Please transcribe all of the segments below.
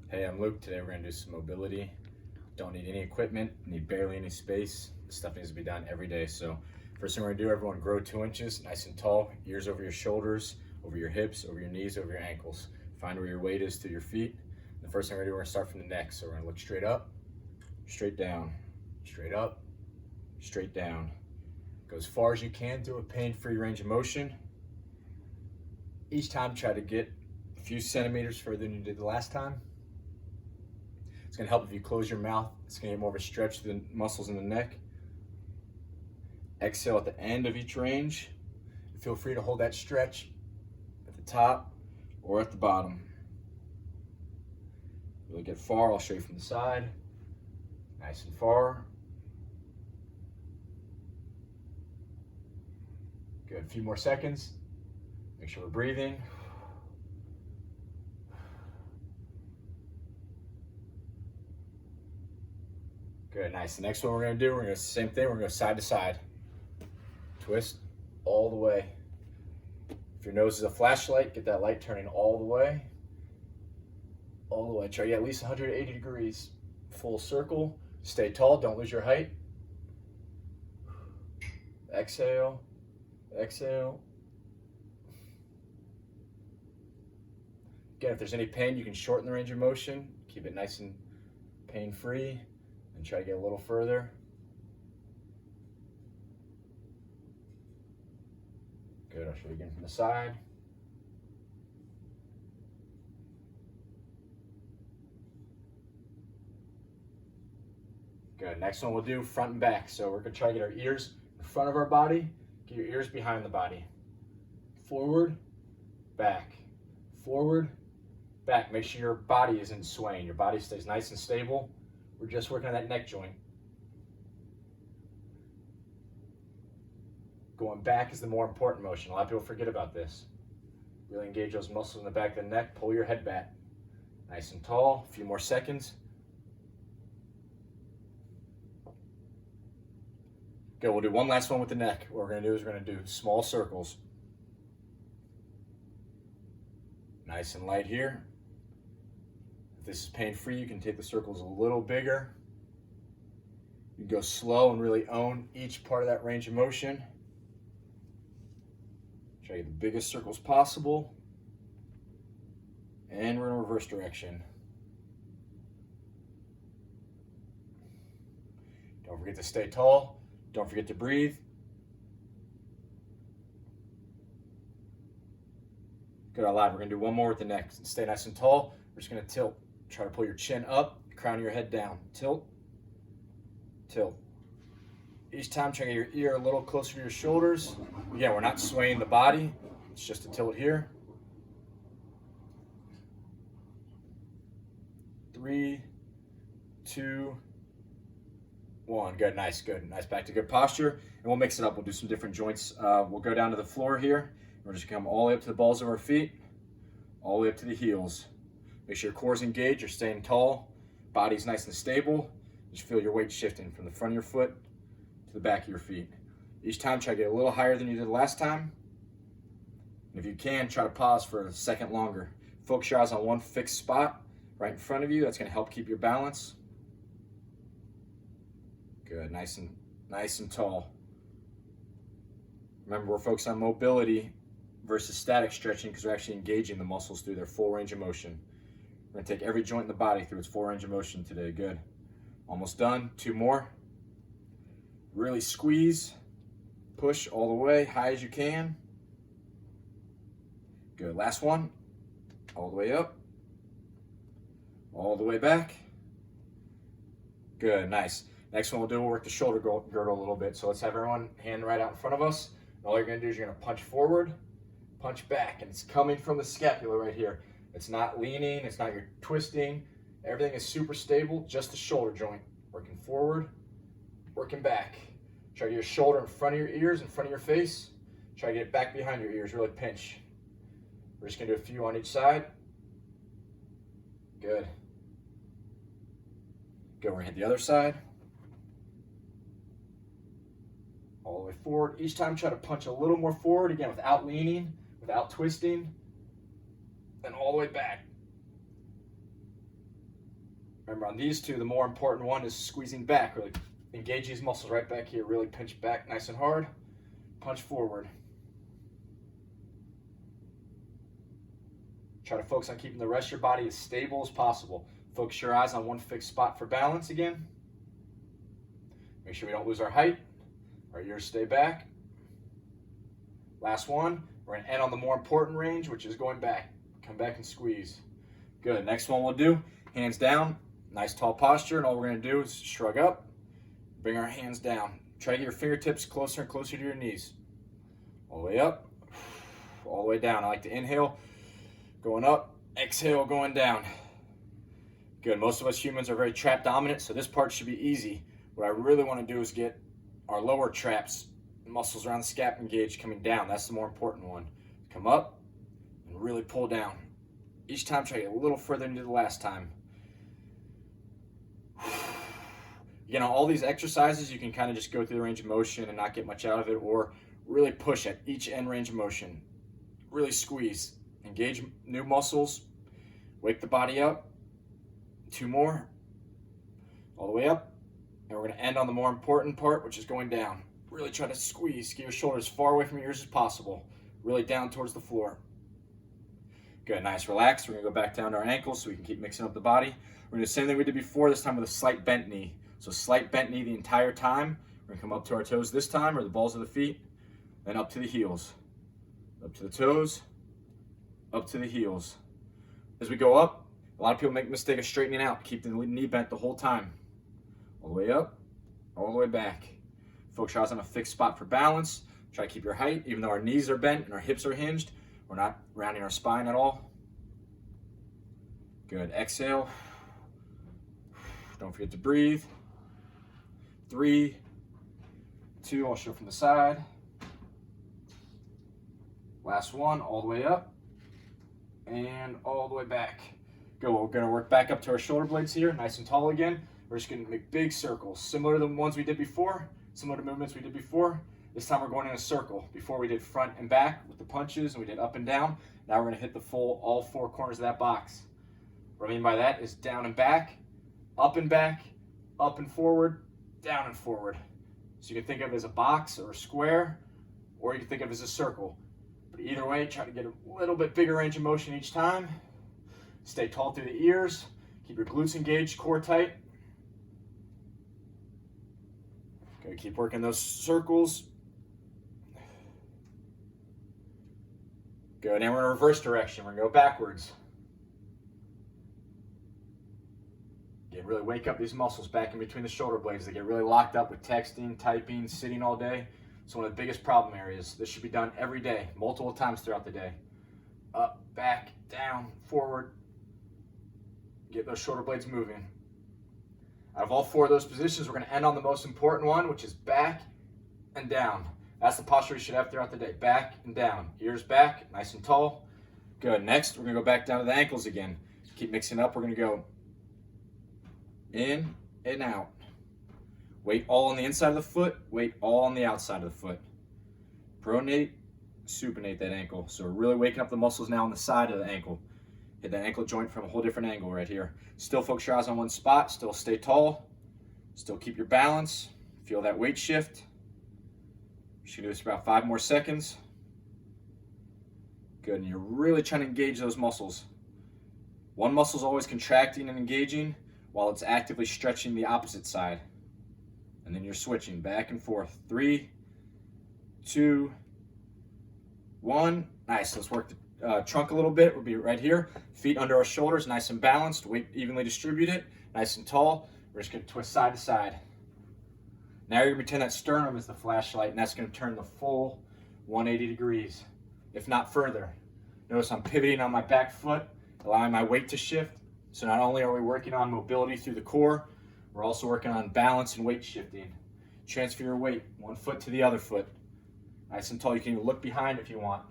Hey, I'm Luke. Today we're gonna do some mobility. Don't need any equipment, need barely any space. This stuff needs to be done every day. So first thing we're gonna do, everyone grow 2 inches, nice and tall, ears over your shoulders, over your hips, over your knees, over your ankles. Find where your weight is to your feet. The first thing we're gonna do, we're gonna start from the neck. So we're gonna look straight up, straight down, straight up, straight down. Go as far as you can, do a pain-free range of motion. Each time try to get a few centimeters further than you did the last time. It's gonna help if you close your mouth. It's gonna get more of a stretch to the muscles in the neck. Exhale at the end of each range. Feel free to hold that stretch at the top or at the bottom. Really get far, I'll show you from the side. Nice and far. Good, a few more seconds. Make sure we're breathing. Good, nice. The next one we're gonna do, we're gonna do the same thing. We're gonna go side to side. Twist all the way. If your nose is a flashlight, get that light turning all the way. All the way. Try to get at least 180 degrees. Full circle. Stay tall, don't lose your height. Exhale, exhale. Again, if there's any pain, you can shorten the range of motion. Keep it nice and pain-free. And try to get a little further. Good, I'll show you again from the side. Good, next one we'll do front and back. So we're gonna try to get our ears in front of our body, get your ears behind the body. Forward, back, forward, back. Make sure your body isn't swaying. Your body stays nice and stable. We're just working on that neck joint. Going back is the more important motion. A lot of people forget about this. Really engage those muscles in the back of the neck. Pull your head back. Nice and tall. A few more seconds. Good, we'll do one last one with the neck. What we're gonna do is we're gonna do small circles. Nice and light here. If this is pain-free, you can take the circles a little bigger. You go slow and really own each part of that range of motion. Try to get the biggest circles possible. And we're in reverse direction. Don't forget to stay tall. Don't forget to breathe. Good, all right, we're gonna do one more with the neck. Stay nice and tall. We're just gonna tilt. Try to pull your chin up, crown of your head down. Tilt, tilt. Each time, try to get your ear a little closer to your shoulders. Again, we're not swaying the body. It's just a tilt here. 3, 2, 1. Good, nice, good. Nice, back to good posture. And we'll mix it up. We'll do some different joints. We'll go down to the floor here. We're just gonna come all the way up to the balls of our feet, all the way up to the heels. Make sure your core's engaged, you're staying tall, body's nice and stable. Just feel your weight shifting from the front of your foot to the back of your feet. Each time, try to get a little higher than you did last time. And if you can, try to pause for a second longer. Focus your eyes on one fixed spot right in front of you. That's gonna help keep your balance. Good, nice and tall. Remember, we're focused on mobility versus static stretching because we're actually engaging the muscles through their full range of motion. We're gonna take every joint in the body through its full range of motion today. Good. Almost done. 2 more. Really squeeze. Push all the way, high as you can. Good. Last one. All the way up. All the way back. Good. Nice. Next one we'll do, we'll work the shoulder girdle a little bit. So let's have everyone hand right out in front of us. All you're gonna do is you're gonna punch forward, punch back, and it's coming from the scapula right here. It's not leaning, it's not you're twisting. Everything is super stable, just the shoulder joint. Working forward, working back. Try to get your shoulder in front of your ears, in front of your face. Try to get it back behind your ears, really pinch. We're just gonna do a few on each side. Good. Good, we're gonna hit the other side. All the way forward. Each time try to punch a little more forward, again, without leaning, without twisting. And all the way back. Remember, on these two, the more important one is squeezing back. Really engage these muscles right back here. Really pinch back nice and hard. Punch forward. Try to focus on keeping the rest of your body as stable as possible. Focus your eyes on one fixed spot for balance again. Make sure we don't lose our height. Our ears stay back. Last one. We're going to end on the more important range, which is going back. Come back and squeeze. Good. Next one we'll do, hands down. Nice tall posture, and all we're going to do is shrug up, bring our hands down. Try to get your fingertips closer and closer to your knees. All the way up, all the way down. I like to inhale, going up, exhale, going down. Good. Most of us humans are very trap dominant, so this part should be easy. What I really want to do is get our lower traps, muscles around the scap engaged, coming down. That's the more important one. Come up and really pull down. Each time try to get a little further into the last time. You know, all these exercises, you can kind of just go through the range of motion and not get much out of it, or really push at each end range of motion. Really squeeze. Engage new muscles. Wake the body up. 2 more. All the way up. And we're going to end on the more important part, which is going down. Really try to squeeze. Get your shoulders as far away from your ears as possible. Really down towards the floor. Good, nice, relax. We're going to go back down to our ankles so we can keep mixing up the body. We're going to do the same thing we did before, this time with a slight bent knee. So slight bent knee the entire time. We're going to come up to our toes this time, or the balls of the feet, then up to the heels. Up to the toes, up to the heels. As we go up, a lot of people make the mistake of straightening out. Keep the knee bent the whole time. All the way up, all the way back. Focus your eyes on a fixed spot for balance. Try to keep your height, even though our knees are bent and our hips are hinged. We're not rounding our spine at all. Good, exhale. Don't forget to breathe. 3, 2, I'll show from the side. Last one, all the way up and all the way back. Go, we're gonna work back up to our shoulder blades here, nice and tall again. We're just gonna make big circles, similar to the ones we did before, similar to movements we did before. This time we're going in a circle. Before we did front and back with the punches, and we did up and down. Now we're gonna hit the full, all 4 corners of that box. What I mean by that is down and back, up and forward, down and forward. So you can think of it as a box or a square, or you can think of it as a circle. But either way, try to get a little bit bigger range of motion each time. Stay tall through the ears. Keep your glutes engaged, core tight. Okay, keep working those circles. Good, and we're in reverse direction. We're gonna go backwards. Really wake up these muscles back in between the shoulder blades. They get really locked up with texting, typing, sitting all day. It's one of the biggest problem areas. This should be done every day, multiple times throughout the day. Up, back, down, forward. Get those shoulder blades moving. Out of all 4 of those positions, we're going to end on the most important one, which is back and down. That's the posture you should have throughout the day. Back and down. Ears back, nice and tall. Good. Next, we're going to go back down to the ankles again. Keep mixing up. We're going to go in and out. Weight all on the inside of the foot, weight all on the outside of the foot. Pronate, supinate that ankle. So we're really waking up the muscles now on the side of the ankle. Hit that ankle joint from a whole different angle right here. Still focus your eyes on one spot, still stay tall, still keep your balance. Feel that weight shift. You should do this for about 5 more seconds. Good, and you're really trying to engage those muscles. One muscle is always contracting and engaging, while it's actively stretching the opposite side. And then you're switching back and forth. 3, 2, 1. Nice, let's work the trunk a little bit. We'll be right here. Feet under our shoulders, nice and balanced. Weight evenly distributed, nice and tall. We're just gonna twist side to side. Now you're gonna pretend that sternum is the flashlight, and that's gonna turn the full 180 degrees, if not further. Notice I'm pivoting on my back foot, allowing my weight to shift. So not only are we working on mobility through the core, we're also working on balance and weight shifting. Transfer your weight, one foot to the other foot. Nice and tall. You can even look behind if you want.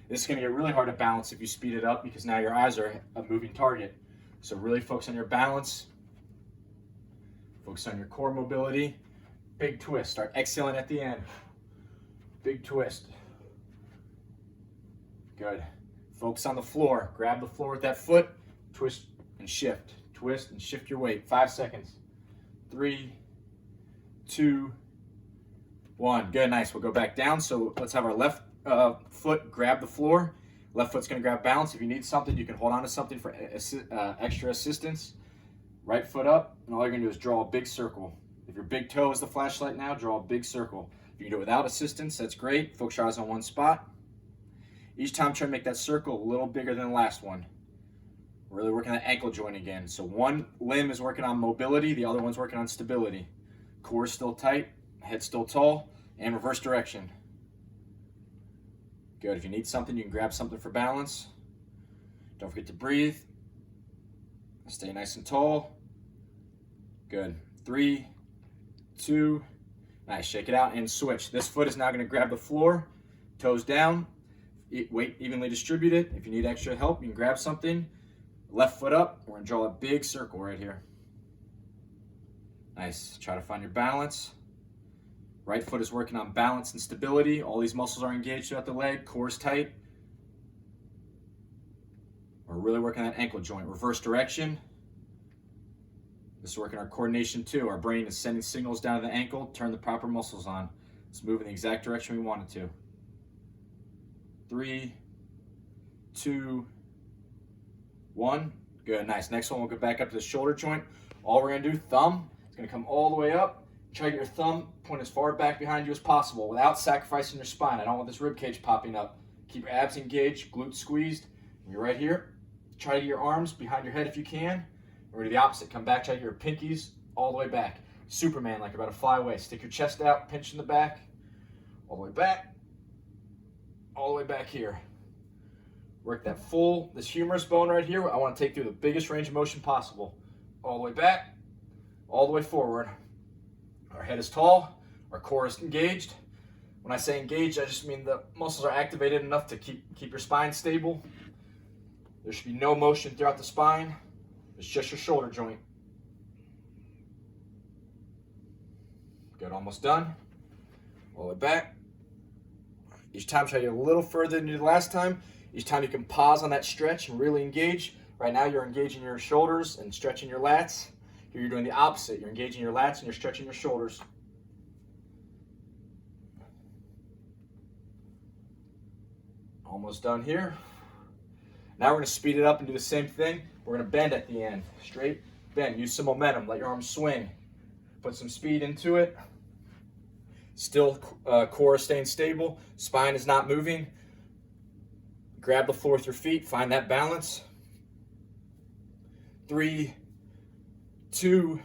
This is going to get really hard to balance if you speed it up, because now your eyes are a moving target. So really focus on your balance. Focus on your core mobility. Big twist. Start exhaling at the end. Big twist. Good. Focus on the floor. Grab the floor with that foot. Twist and shift. twist, and shift your weight. 5 seconds. 3, 2, 1. Good, nice. We'll go back down. So let's have our left foot grab the floor. Left foot's gonna grab balance. If you need something, you can hold on to something for extra assistance. Right foot up, and all you're gonna do is draw a big circle. If your big toe is the flashlight now, draw a big circle. If you can do it without assistance, that's great. Focus your eyes on one spot. Each time try to make that circle a little bigger than the last one. Really working that ankle joint again. So one limb is working on mobility, the other one's working on stability. Core is still tight, head still tall, and reverse direction. Good. If you need something, you can grab something for balance. Don't forget to breathe. Stay nice and tall. Good. 3, 2, nice. Shake it out and switch. This foot is now going to grab the floor, toes down, weight evenly distributed. If you need extra help, you can grab something. Left foot up. We're going to draw a big circle right here. Nice. Try to find your balance. Right foot is working on balance and stability. All these muscles are engaged throughout the leg. Core is tight. We're really working that ankle joint. Reverse direction. This is working our coordination too. Our brain is sending signals down to the ankle. Turn the proper muscles on. Let's move in the exact direction we want it to. 3, 2, 1. Good, nice. Next one, we'll go back up to the shoulder joint. All we're gonna do, thumb, it's gonna come all the way up. Try to get your thumb point as far back behind you as possible without sacrificing your spine. I don't want this rib cage popping up. Keep your abs engaged, glutes squeezed. You're right here. Try to get your arms behind your head if you can. Or do the opposite. Come back, try to get your pinkies all the way back. Superman, like you're about to fly away. Stick your chest out, pinch in the back, all the way back, all the way back here. Work that full, this humerus bone right here. I want to take through the biggest range of motion possible. All the way back, all the way forward. Our head is tall, our core is engaged. When I say engaged, I just mean the muscles are activated enough to keep your spine stable. There should be no motion throughout the spine. It's just your shoulder joint. Good, almost done. All the way back. Each time try to get a little further than you did last time. Each time you can pause on that stretch and really engage. Right now you're engaging your shoulders and stretching your lats. Here you're doing the opposite. You're engaging your lats and you're stretching your shoulders. Almost done here. Now we're going to speed it up and do the same thing. We're going to bend at the end. Straight bend. Use some momentum. Let your arms swing. Put some speed into it. Still core is staying stable. Spine is not moving. Grab the floor with your feet. Find that balance. 3, 2,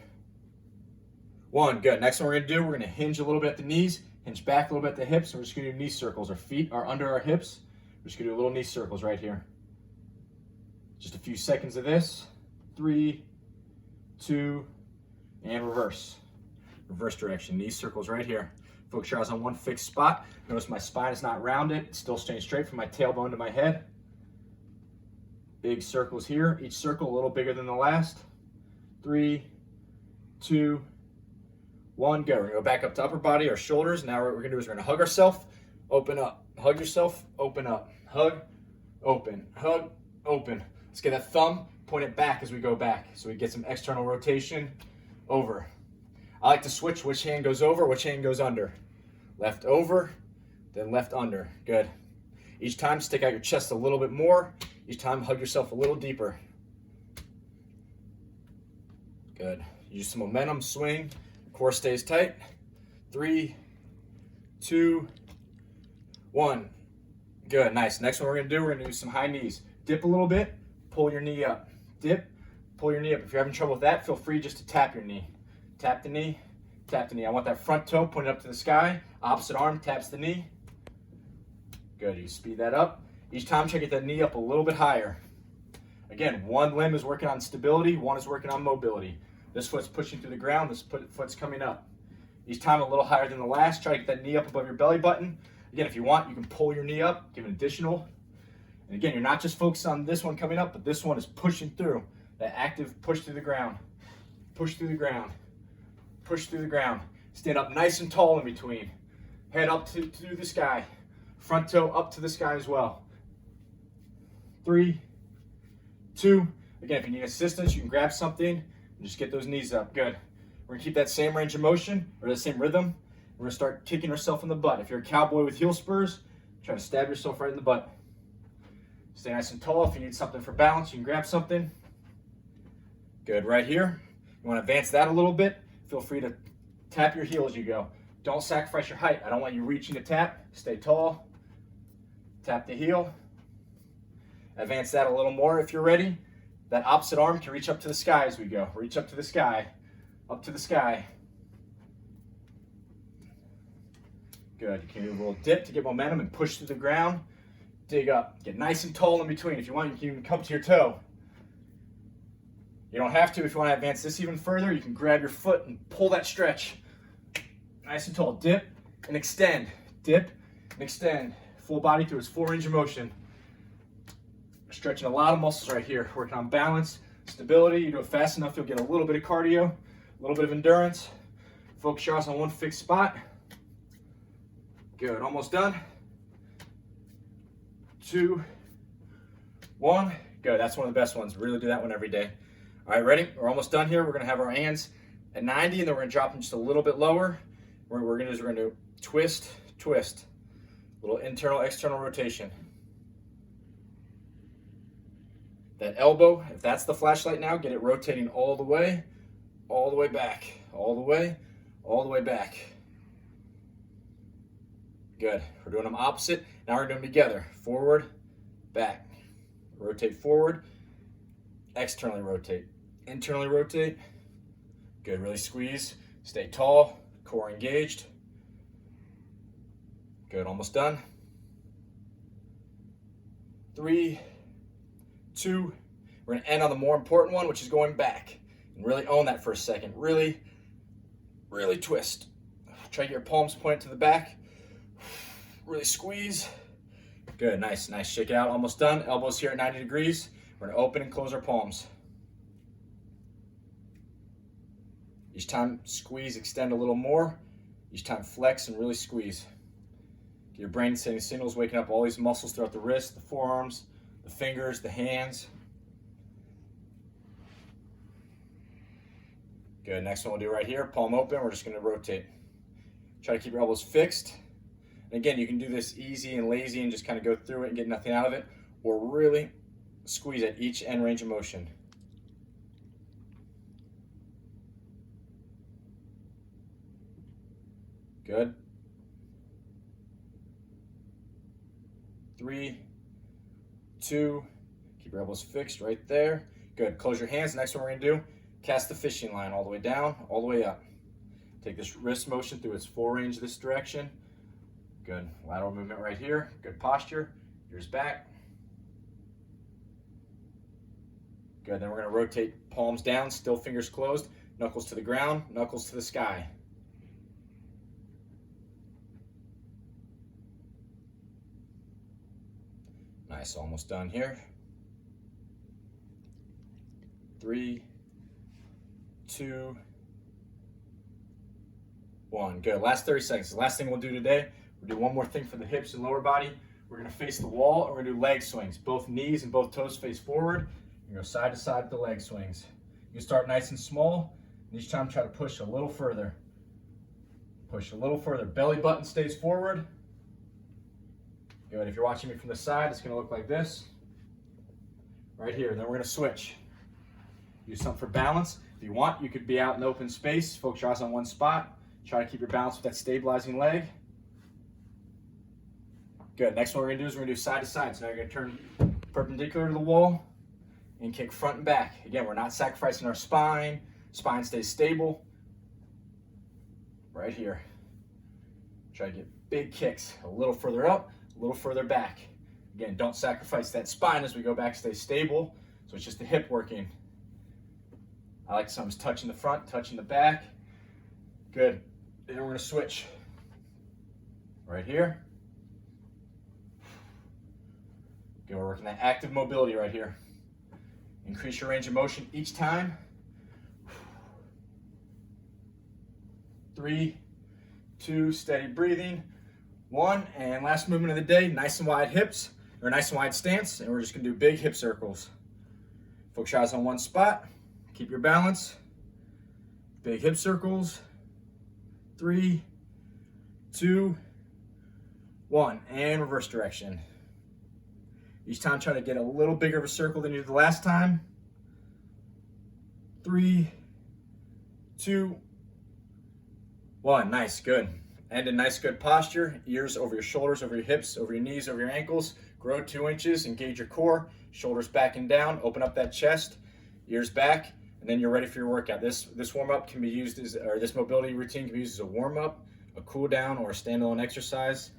1. Good. Next one we're going to do, we're going to hinge a little bit at the knees. Hinge back a little bit at the hips. And we're just going to do knee circles. Our feet are under our hips. We're just going to do little knee circles right here. Just a few seconds of this. 3, 2, and reverse. Reverse direction. Knee circles right here. Focus your eyes on one fixed spot. Notice my spine is not rounded. It's still staying straight from my tailbone to my head. Big circles here. Each circle a little bigger than the last. 3, 2, 1. Go. We're going to go back up to upper body, our shoulders. Now what we're going to do is we're going to hug ourselves. Open up. Hug yourself. Open up. Hug. Open. Hug. Open. Let's get that thumb, point it back as we go back so we get some external rotation over. I like to switch which hand goes over, which hand goes under. Left over, then left under. Good. Each time, stick out your chest a little bit more. Each time, hug yourself a little deeper. Good. Use some momentum, swing. Core stays tight. 3, 2, 1. Good, nice. Next one we're going to do, we're going to do some high knees. Dip a little bit, pull your knee up. Dip, pull your knee up. If you're having trouble with that, feel free just to tap your knee. Tap the knee, tap the knee. I want that front toe pointed up to the sky. Opposite arm taps the knee. Good, you speed that up. Each time try to get that knee up a little bit higher. Again, one limb is working on stability, one is working on mobility. This foot's pushing through the ground, this foot's coming up. Each time a little higher than the last. Try to get that knee up above your belly button. Again, if you want, you can pull your knee up, give an additional. And again, you're not just focused on this one coming up, but this one is pushing through. That active push through the ground. Push through the ground. Push through the ground. Stand up nice and tall in between. Head up to the sky. Front toe up to the sky as well. 3, 2, Again, if you need assistance, you can grab something and just get those knees up. Good. We're gonna keep that same range of motion or the same rhythm. We're gonna start kicking ourselves in the butt. If you're a cowboy with heel spurs, try to stab yourself right in the butt. Stay nice and tall. If you need something for balance, you can grab something. Good, right here. You wanna advance that a little bit. Feel free to tap your heel as you go. Don't sacrifice your height. I don't want you reaching to tap. Stay tall. Tap the heel. Advance that a little more if you're ready. That opposite arm can reach up to the sky as we go. Reach up to the sky. Up to the sky. Good. You can do a little dip to get momentum and push through the ground. Dig up. Get nice and tall in between. If you want, you can even come to your toe. You don't have to. If you want to advance this even further, you can grab your foot and pull that stretch. Nice and tall. Dip and extend. Dip and extend. Full body through its full range of motion. Stretching a lot of muscles right here. Working on balance, stability. You do it fast enough, you'll get a little bit of cardio, a little bit of endurance. Focus your eyes on one fixed spot. Good. Almost done. 2, 1. Good. That's one of the best ones. Really do that one every day. All right, ready? We're almost done here. We're going to have our hands at 90, and then we're going to drop them just a little bit lower. What we're going to do is we're going to twist, twist. Little internal, external rotation. That elbow, if that's the flashlight now, get it rotating all the way back, all the way back. Good. We're doing them opposite. Now we're doing them together. Forward, back. Rotate forward, externally rotate, internally rotate. Good. Really squeeze. Stay tall, core engaged. Good. Almost done. 3, 2. We're going to end on the more important one, which is going back. And really own that for a second. Really, really twist. Try to get your palms pointed to the back. Really squeeze. Good, nice, nice. Shake it out, almost done. Elbows here at 90 degrees. We're going to open and close our palms. Each time, squeeze, extend a little more. Each time, flex and really squeeze. Get your brain sending signals, waking up all these muscles throughout the wrists, the forearms, the fingers, the hands. Good, next one we'll do right here. Palm open, we're just going to rotate. Try to keep your elbows fixed. And again, you can do this easy and lazy and just kind of go through it and get nothing out of it, or really squeeze at each end range of motion. Good. 3, 2, keep your elbows fixed right there. Good, close your hands. Next one we're gonna do, cast the fishing line all the way down, all the way up. Take this wrist motion through its full range this direction. Good, lateral movement right here. Good posture, ears back. Good, then we're gonna rotate palms down, still fingers closed, knuckles to the ground, knuckles to the sky. Nice, almost done here. 3, 2, 1. Good, last 30 seconds. The last thing we'll do today, we'll do one more thing for the hips and lower body. We're gonna face the wall and we're gonna do leg swings. Both knees and both toes face forward. You go side to side with the leg swings. You start nice and small, and each time try to push a little further. Push a little further. Belly button stays forward. Good, if you're watching me from the side, it's gonna look like this. Right here, then we're gonna switch. Use something for balance. If you want, you could be out in the open space, focus your eyes on one spot. Try to keep your balance with that stabilizing leg. Good, next one we're gonna do is we're gonna do side to side. So now you're gonna turn perpendicular to the wall and kick front and back. Again, we're not sacrificing our spine. Spine stays stable. Right here. Try to get big kicks, a little further up, a little further back. Again, don't sacrifice that spine as we go back, stay stable. So it's just the hip working. I like some touching the front, touching the back. Good. Then we're gonna switch. Right here. Good, we're working that active mobility right here. Increase your range of motion each time. 3, 2, steady breathing. 1, and last movement of the day, nice and wide hips, or nice and wide stance, and we're just gonna do big hip circles. Focus your eyes on one spot. Keep your balance. Big hip circles. 3, 2, 1. And reverse direction. Each time try to get a little bigger of a circle than you did the last time. 3, 2, 1. Nice, good. And a nice good posture. Ears over your shoulders, over your hips, over your knees, over your ankles. Grow 2 inches, engage your core. Shoulders back and down, open up that chest. Ears back, and then you're ready for your workout. This warm-up can be used as, or this mobility routine can be used as a warm-up, a cool down, or a standalone exercise.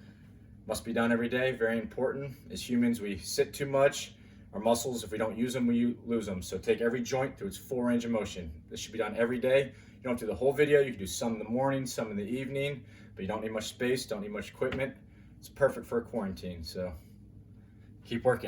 Must be done every day, very important. As humans, we sit too much. Our muscles, if we don't use them, we lose them. So take every joint to its full range of motion. This should be done every day. You don't have to do the whole video. You can do some in the morning, some in the evening, but you don't need much space, don't need much equipment. It's perfect for a quarantine, so keep working.